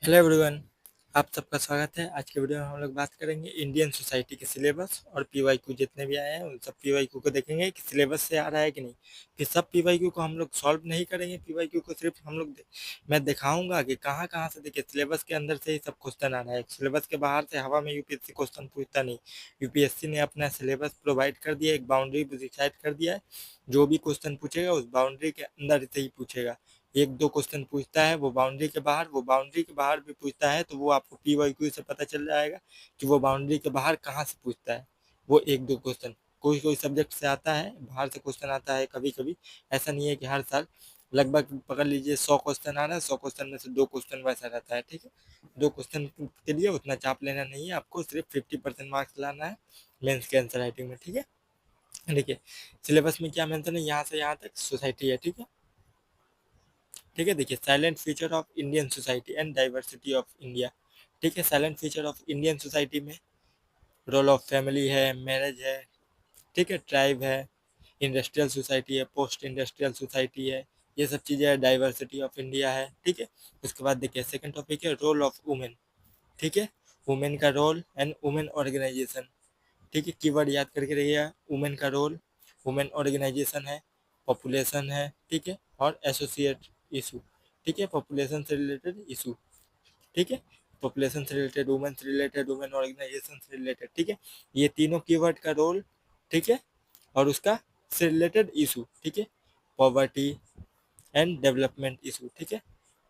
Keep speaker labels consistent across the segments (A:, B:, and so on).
A: Hello everyone, आप सबका स्वागत है। आज के वीडियो में हम लोग बात करेंगे इंडियन सोसाइटी के सिलेबस और पीवाईक्यू जितने भी आए हैं उन सब पीवाईक्यू को देखेंगे कि सिलेबस से आ रहा है कि नहीं। फिर सब पीवाईक्यू को हम लोग सॉल्व नहीं करेंगे, पीवाईक्यू को सिर्फ मैं दिखाऊंगा कि कहाँ कहाँ से। देखिए, सिलेबस के अंदर से ही सब क्वेश्चन आ रहा है, सिलेबस के बाहर से हवा में यूपीएससी क्वेश्चन पूछता नहीं। यूपीएससी ने अपना सिलेबस प्रोवाइड कर दिया, एक बाउंड्री डिसाइड कर दिया है। जो भी क्वेश्चन पूछेगा उस बाउंड्री के अंदर से ही पूछेगा। एक दो क्वेश्चन पूछता है वो बाउंड्री के बाहर, वो बाउंड्री के बाहर भी पूछता है तो वो आपको पीवाईक्यू से पता चल जाएगा कि वो बाउंड्री के बाहर कहाँ से पूछता है। वो एक दो क्वेश्चन कोई कोई सब्जेक्ट से आता है, बाहर से क्वेश्चन आता है कभी कभी। ऐसा नहीं है कि हर साल। लगभग पकड़ लीजिए 100 क्वेश्चन आ रहा है, 100 क्वेश्चन में से दो क्वेश्चन वैसा रहता है। ठीक है, दो क्वेश्चन के लिए उतना चाप लेना नहीं है, आपको सिर्फ 50% मार्क्स लाना है मेंस के आंसर राइटिंग में। ठीक है, देखिए सिलेबस में क्या मेंशन है, यहाँ से यहाँ तक सोसाइटी है। ठीक है, ठीक है, देखिए silent feature of Indian society and diversity of India. ठीक है, silent feature of Indian society में रोल ऑफ फैमिली है, मैरिज है, ठीक है, ट्राइब है, इंडस्ट्रियल सोसाइटी है, पोस्ट इंडस्ट्रियल सोसाइटी है, ये सब चीज़ें है, डाइवर्सिटी ऑफ इंडिया है। ठीक है, उसके बाद देखिए सेकंड टॉपिक है रोल ऑफ वुमेन। ठीक है, वुमेन का रोल एंड वुमेन ऑर्गेनाइजेशन। ठीक है, कीवर्ड याद करके रहिएगा, वुमेन का रोल, वुमेन ऑर्गेनाइजेशन है, पॉपुलेशन है, ठीक है, और एसोसिएट इशू। ठीक है, पॉपुलेशन से रिलेटेड इशू। ठीक है, पॉपुलेशन से रिलेटेड, वुमेन ऑर्गेनाइजेशन से रिलेटेड। ठीक है, ये तीनों कीवर्ड का रोल, ठीक है, और उसका से रिलेटेड इशू। ठीक है, पॉवर्टी एंड डेवलपमेंट इशू। ठीक है,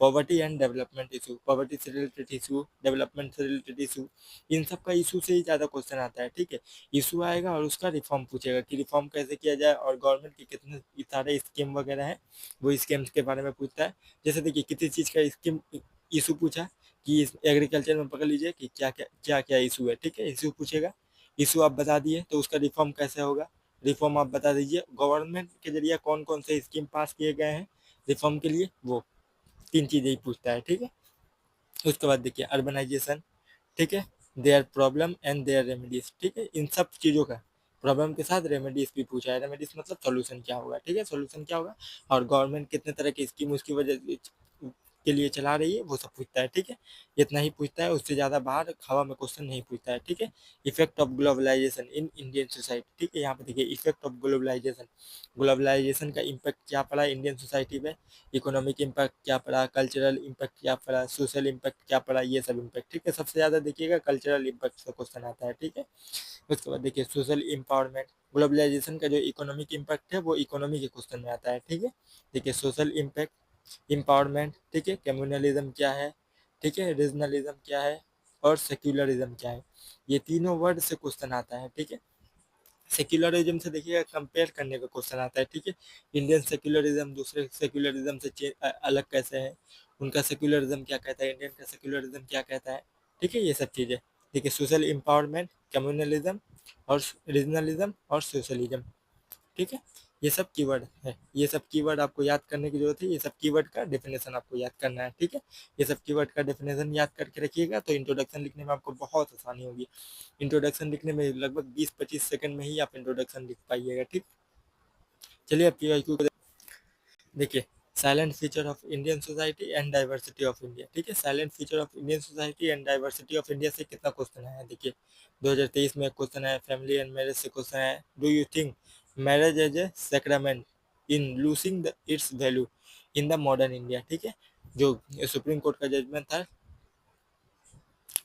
A: poverty and development issue, poverty से रिलेटेड इशू, डेवलपमेंट से रिलेटेड इशू, इन सब का इशू से ही ज़्यादा क्वेश्चन आता है। ठीक है, इशू आएगा और उसका रिफॉर्म पूछेगा कि रिफॉर्म कैसे किया जाए और गवर्नमेंट के कितने सारे स्कीम वगैरह हैं, वो स्कीम्स के बारे में पूछता है। जैसे देखिए किसी चीज़ का स्कीम इशू पूछा कि एग्रीकल्चर में पकड़ लीजिए कि क्या क्या इशू है। ठीक है, इशू पूछेगा, इशू आप बता दिए तो उसका रिफॉर्म कैसे होगा, रिफॉर्म आप बता दीजिए। गवर्नमेंट के जरिए कौन कौन से स्कीम पास किए गए हैं रिफॉर्म के लिए, वो तीन चीज़ें ही पूछता है। ठीक है, उसके बाद देखिए अर्बनाइजेशन। ठीक है, their problem and their remedies. ठीक है, इन सब चीज़ों का प्रॉब्लम के साथ रेमेडीज भी पूछा है। रेमेडीज मतलब सॉल्यूशन क्या होगा। ठीक है, सॉल्यूशन क्या होगा और गवर्नमेंट कितने तरह की स्कीम उसकी वजह के लिए चला रही है वो सब पूछता है। ठीक है, इतना ही पूछता है, उससे ज़्यादा बाहर हवा में क्वेश्चन नहीं पूछता है। ठीक है, effect of globalisation in Indian society. ठीक है, यहाँ पे देखिए इफेक्ट ऑफ ग्लोबलाइजेशन, ग्लोबलाइजेशन का इम्पैक्ट क्या पड़ा इंडियन सोसाइटी में, इकोनॉमिक इम्पैक्ट क्या पड़ा, कल्चरल इम्पैक्ट क्या पड़ा, सोशल इम्पैक्ट क्या पड़ा, ये सब इम्पैक्ट। ठीक है, सबसे ज़्यादा देखिएगा कल्चरल इम्पैक्ट का क्वेश्चन आता है। ठीक है, उसके बाद देखिए सोशल इम्पावरमेंट, ग्लोबलाइजेशन का जो इकोनॉमिक इम्पैक्ट है वो इकोनॉमी के क्वेश्चन में आता है। ठीक है, देखिए सोशल इम्पैक्ट, इम्पावरमेंट, ठीक है, कम्युनलिज्म क्या है, ठीक है, रीजनलिज्म क्या है और सेक्युलरिज्म क्या है, ये तीनों वर्ड से क्वेश्चन आता है। ठीक है, सेक्युलरिज्म से देखिएगा कंपेयर करने का क्वेश्चन आता है। ठीक है, इंडियन सेक्युलरिज्म दूसरे सेक्युलरिज्म से अलग कैसे है, उनका सेक्युलरिज्म क्या कहता है, इंडियन का सेक्युलरिज्म क्या कहता है। ठीक है, ये सब चीज़ें देखिए, सोशल एम्पावरमेंट, कम्युनलिज्म और रीजनलिज्म और सोशलिज्म। ठीक है, ये सब कीवर्ड है, ये सब कीवर्ड आपको याद करने की जरूरत है, ये सब कीवर्ड का डेफिनेशन आपको याद करना है। ठीक है, ये सब कीवर्ड का डेफिनेशन याद करके रखिएगा तो इंट्रोडक्शन लिखने में आपको बहुत आसानी होगी। इंट्रोडक्शन लिखने में लगभग 20-25 सेकंड में ही आप इंट्रोडक्शन लिख पाइएगा। ठीक, चलिए अब पीवाईक्यू को देखिए, silent feature of Indian society and diversity of India. ठीक है, silent feature of Indian society and diversity of India से कितना क्वेश्चन आया है देखिए, 2023 में क्वेश्चन है, फैमिली एंड मैरिज से क्वेश्चन है, do you think marriage as a sacrament in losing the its value in the modern India. ठीक है, जो सुप्रीम कोर्ट का जजमेंट था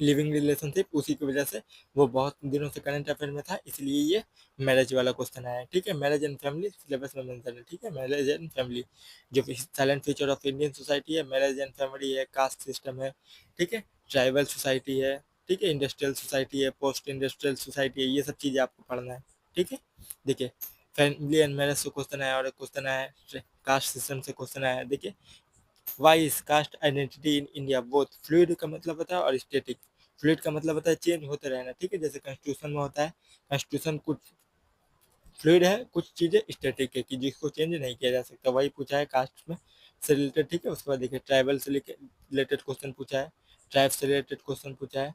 A: लिविंग रिलेशनशिप, उसी की वजह से वो बहुत दिनों से करंट अफेयर में था, इसलिए ये मैरिज वाला क्वेश्चन आया है। ठीक है, मैरिज एंड फैमिली सिलेबस में मेंशन है। ठीक है, मैरिज एंड फैमिली जो silent feature of Indian society है, मैरिज एंड फैमिली है, कास्ट सिस्टम है, ठीक है, ट्राइबल सोसाइटी है, ठीक है, इंडस्ट्रियल सोसाइटी है, पोस्ट इंडस्ट्रियल सोसाइटी है, ये सब चीज़ें आपको पढ़ना है। ठीक है, देखिए फैमिली एंड मैरिज से क्वेश्चन आया और एक क्वेश्चन आया है कास्ट सिस्टम से क्वेश्चन आया है। देखिए why is caste identity in India both fluid का मतलब होता है और स्टेटिक। फ्लूइड का मतलब होता है चेंज होते रहना। ठीक है, जैसे कॉन्स्टिट्यूशन में होता है, कॉन्स्टिट्यूशन कुछ फ्लूइड है, कुछ चीज़ें स्टेटिक है कि जिसको चेंज नहीं किया जा सकता, वही पूछा है कास्ट में से रिलेटेड। ठीक है, उसके बाद देखिए ट्राइबल से रिलेटेड क्वेश्चन पूछा है, ट्राइब से रिलेटेड क्वेश्चन पूछा है।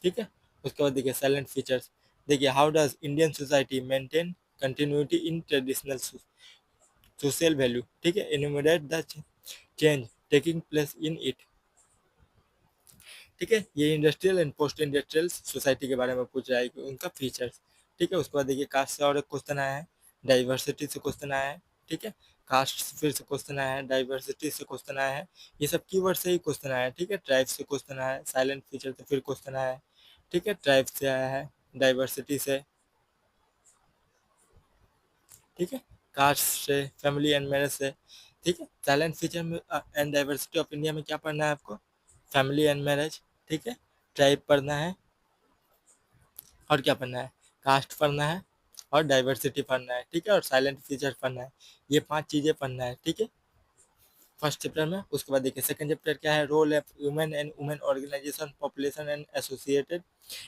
A: ठीक है, उसके बाद देखिए साइलेंट फीचर्स, देखिए how does Indian society maintain continuity in traditional social value. ठीक है, enumerate the change taking place in it. ठीक है। ये industrial and post industrial society के बारे में पूछ रहा है कि उनका फीचर्स। ठीक है, उसके बाद देखिए कास्ट से और एक क्वेश्चन आया है, डाइवर्सिटी से क्वेश्चन आया है। ठीक है, कास्ट से फिर से क्वेश्चन आया है, डाइवर्सिटी से क्वेश्चन आया है, ये सब कीवर्ड से ही क्वेश्चन आया है। ठीक है, ट्राइब से क्वेश्चन आया है, साइलेंट फीचर से फिर क्वेश्चन आया है। ठीक है, ट्राइब से आया है, डाइवर्सिटी से, ठीक है, कास्ट से, फैमिली एंड मैरिज से। ठीक है, साइलेंट फीचर में एंड डाइवर्सिटी ऑफ इंडिया में क्या पढ़ना है आपको, फैमिली एंड मैरिज। ठीक है, ट्राइब पढ़ना है, और क्या पढ़ना है, कास्ट पढ़ना है, और डाइवर्सिटी पढ़ना है। ठीक है, और साइलेंट फीचर पढ़ना है। ये 5 चीज़ें पढ़ना है। ठीक है, फर्स्ट चैप्टर में। उसके बाद देखिए सेकंड चैप्टर क्या है, role of women and women organisation, population and associated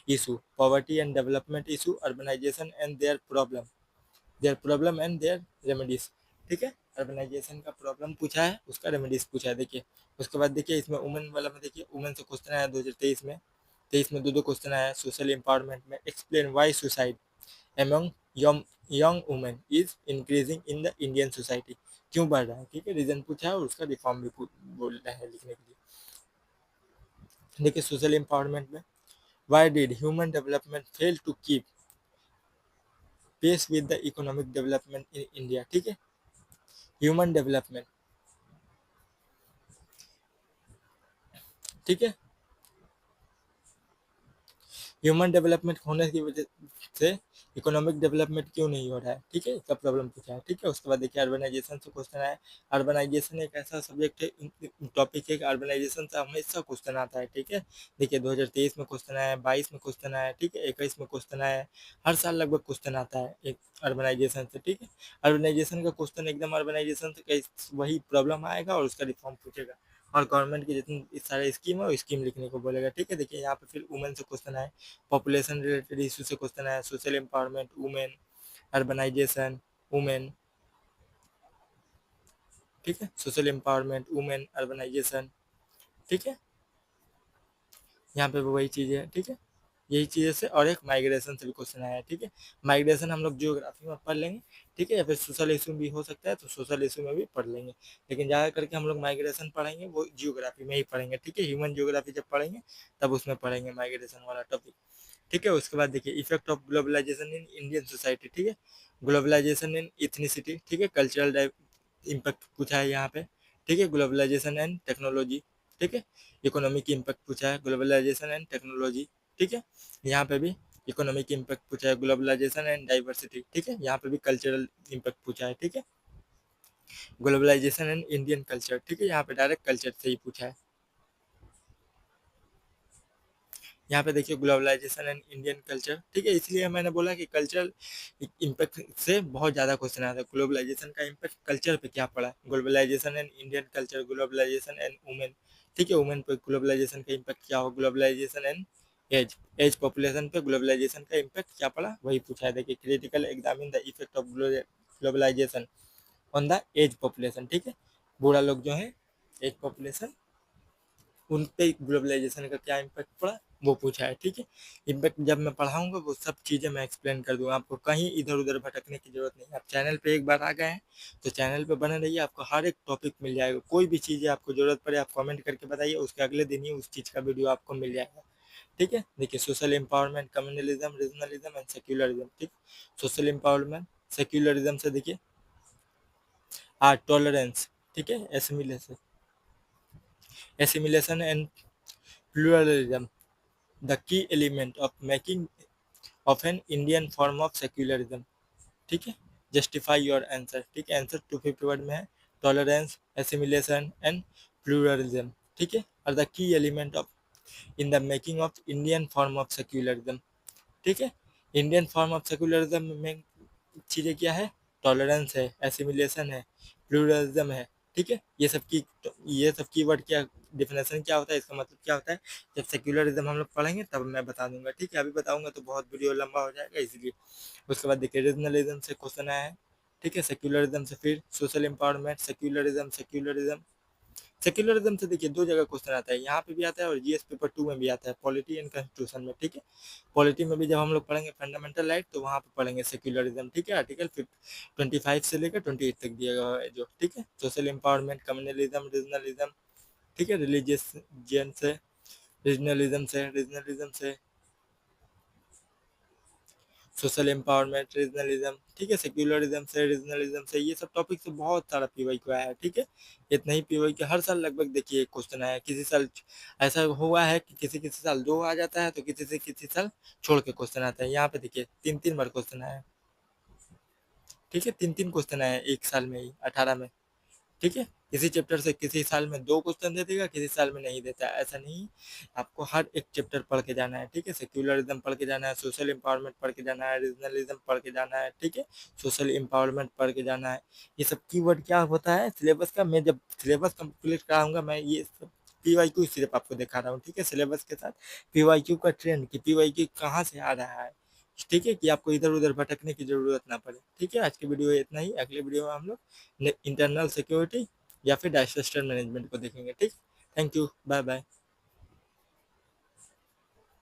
A: issue, poverty and development issue, urbanisation and their problem and their remedies. ठीक है, अर्बनाइजेशन का प्रॉब्लम पूछा है, उसका रेमेडीज पूछा है। देखिए उसके बाद देखिए इसमें वुमेन वाला में देखिए वुमेन से क्वेश्चन आया 2023 में, 23 में दो क्वेश्चन आया है। सोशल एम्पावरमेंट में explain why suicide among young women is increasing in the Indian society, क्यों बढ़ रहा है। ठीक है, रीजन पूछा है और उसका रिफॉर्म भी बोल रहा है लिखने के लिए। देखिए सोशल एम्पावरमेंट में why did human development fail to keep pace with the economic development in India. ठीक है, ह्यूमन डेवलपमेंट, ठीक है, ह्यूमन डेवलपमेंट होने की वजह से इकोनॉमिक डेवलपमेंट क्यों नहीं हो रहा है। ठीक है, इसका प्रॉब्लम पूछा है। ठीक है, उसके बाद देखिए अर्बनाइजेशन से क्वेश्चन आया। अर्बनाइजेशन एक ऐसा सब्जेक्ट है, टॉपिक है कि अर्बनाइजेशन से हमेशा क्वेश्चन आता है। ठीक है, देखिए 2023 में क्वेश्चन आया, 22 में क्वेश्चन आया, ठीक है, 21 में क्वेश्चन आया है। हर साल लगभग क्वेश्चन आता है एक अर्बनाइजेशन से। ठीक है, अर्बनाइजेशन का क्वेश्चन एकदम अर्बनाइजेशन से वही प्रॉब्लम आएगा और उसका रिफॉर्म पूछेगा, और गवर्नमेंट की जितनी सारे स्कीम है वो स्कीम लिखने को बोलेगा। ठीक है, देखिए यहाँ पे फिर वुमेन से क्वेश्चन आए, पॉपुलेशन रिलेटेड इशू से क्वेश्चन आया, social empowerment, women, urbanisation, women. ठीक है, सोशल एम्पावरमेंट, वुमेन, अर्बनाइजेशन। ठीक है, यहाँ पे भी वही चीज़ें है। ठीक है, यही चीज़ें से, और एक माइग्रेशन से भी क्वेश्चन आया है। ठीक है, माइग्रेशन हम लोग जियोग्राफी में पढ़ लेंगे। ठीक है, या फिर सोशल इशू भी हो सकता है तो सोशल इशू में भी पढ़ लेंगे, लेकिन ज़्यादा करके हम लोग माइग्रेशन पढ़ेंगे वो जियोग्राफी में ही पढ़ेंगे। ठीक है, ह्यूमन जियोग्राफी जब पढ़ेंगे तब उसमें पढ़ेंगे माइग्रेशन वाला टॉपिक। ठीक है, उसके बाद देखिए effect of globalisation in Indian society. ठीक है, ग्लोबलाइजेशन इन इथनिसिटी। ठीक है, कल्चरल इम्पैक्ट पूछा है यहाँ पे। ठीक है, ग्लोबलाइजेशन एंड टेक्नोलॉजी। ठीक है, इकोनॉमिक इम्पैक्ट पूछा है, ग्लोबलाइजेशन एंड टेक्नोलॉजी। ठीक है, यहाँ पे भी इकोनॉमिक इम्पैक्ट पूछा है, ग्लोबलाइजेशन एंड डाइवर्सिटी। ठीक है, यहाँ पे भी कल्चरल इम्पैक्ट पूछा है। ठीक है, ग्लोबलाइजेशन एंड इंडियन कल्चर। ठीक है, यहाँ पे डायरेक्ट कल्चर से ही पूछा है। यहाँ पे देखिए ग्लोबलाइजेशन एंड इंडियन कल्चर। ठीक है, इसलिए मैंने बोला कि कल्चरल इम्पैक्ट से बहुत ज़्यादा क्वेश्चन आता है। ग्लोबलाइजेशन का इम्पैक्ट कल्चर पे क्या पड़ा, globalisation and Indian culture, globalisation and women. ठीक है, वुमेन पे ग्लोबलाइजेशन का इम्पैक्ट क्या हो, ग्लोबलाइजेशन एंड एज पॉपुलेशन पे ग्लोबलाइजेशन का इम्पैक्ट क्या पड़ा वही पूछा है। देखिए critical examine the effect of globalisation on the age population. ठीक है, बूढ़ा लोग जो है, एज पॉपुलेशन, उन पे ग्लोबलाइजेशन का क्या इम्पैक्ट पड़ा वो पूछा है। ठीक है, इम्पैक्ट जब मैं पढ़ाऊंगा वो सब चीज़ें मैं एक्सप्लेन कर दूंगा, आपको कहीं इधर उधर भटकने की जरूरत नहीं। आप चैनल पे एक बार आ गए हैं तो चैनल पे बने रहिए, आपको हर एक टॉपिक मिल जाएगा। कोई भी चीज़ें आपको जरूरत पड़े आप कमेंट करके बताइए, उसके अगले दिन ही उस चीज़ का वीडियो आपको मिल जाएगा। ठीक है, देखिए social empowerment, communalism, regionalism and secularism. ठीक, सोशल एम्पावरमेंट, सेक्युलरिज्म से देखिए टॉलरेंस। ठीक है, assimilation and pluralism, the key element of making of an Indian form of secularism. ठीक है, जस्टिफाई योर आंसर। ठीक है, आंसर 250 वर्ड में है, टॉलरेंस, एसिमिलेशन एंड प्लूरलिज्म। ठीक है, और the key element of in the making of Indian form of secularism. ठीक है, इंडियन फॉर्म ऑफ सेक्युलरिज्म में चीज़ें क्या है, टॉलरेंस है, एसिमिलेशन है, प्लूरलिज्म है। ठीक है, ये सब की वर्ड क्या डिफिनेशन क्या होता है, इसका मतलब क्या होता है, जब सेक्युलरिज्म हम लोग पढ़ेंगे तब मैं बता दूंगा। ठीक है, अभी बताऊंगा तो बहुत वीडियो लंबा हो जाएगा इसलिए। उसके बाद देखिए रीजनलिज्म से क्वेश्चन आया है। ठीक है, सेक्युलरिज्म से फिर social empowerment, secularism, secularism, secularism से देखिए दो जगह क्वेश्चन आता है, यहाँ पे भी आता है और जीएस पेपर 2 में भी आता है, पॉलिटी एंड कॉन्स्टिट्यूशन में। ठीक है, पॉलिटी में भी जब हम लोग पढ़ेंगे फंडामेंटल राइट तो वहाँ पे पढ़ेंगे सेक्युलरिज्म। ठीक है, आर्टिकल 25 से लेकर 28 तक दिया गया है जो। ठीक है, सोशल एम्पावरमेंट, कम्युनलिज्म, रीजनलिज्म। ठीक है, रिलीजियस से रीजनलिज्म से सोशल एम्पावरमेंट, रीजनलिज्म, ठीक है, सेक्युलरिज्म से, रीजनलिज्म से, ये सब टॉपिक से बहुत सारा पीवाई को आया है, ठीक है। इतना ही पीवाई के हर साल लगभग देखिए क्वेश्चन आया है। किसी साल ऐसा हुआ है कि किसी किसी साल दो आ जाता है, तो किसी से किसी साल छोड़ के क्वेश्चन आता है। यहाँ पे देखिए तीन तीन बार क्वेश्चन आया है, ठीक है, तीन तीन क्वेश्चन आए हैं एक साल में ही, 18 में, ठीक है। किसी चैप्टर से किसी साल में दो क्वेश्चन दे देगा, किसी साल में नहीं देता है, ऐसा नहीं। आपको हर एक चैप्टर पढ़ के जाना है, ठीक है। सेक्युलरिज्म पढ़ के जाना है, सोशल एम्पावरमेंट पढ़ के जाना है, रीजनलिज्म पढ़ के जाना है, ठीक है, सोशल एम्पावरमेंट पढ़ के जाना है। ये सब कीवर्ड क्या होता है सिलेबस का, मैं जब सिलेबस कंप्लीट कराऊंगा मैं ये सब पीवाईक्यू सिर्फ आपको दिखा रहा हूँ, ठीक है, सिलेबस के साथ पीवाईक्यू का ट्रेंड कि पीवाईक्यू कहाँ से आ रहा है, ठीक है, कि आपको इधर उधर भटकने की जरूरत ना पड़े, ठीक है। आज की वीडियो इतना ही, अगले वीडियो में हम लोग इंटरनल सिक्योरिटी या फिर डिजास्टर मैनेजमेंट को देखेंगे, ठीक। Thank you, bye bye.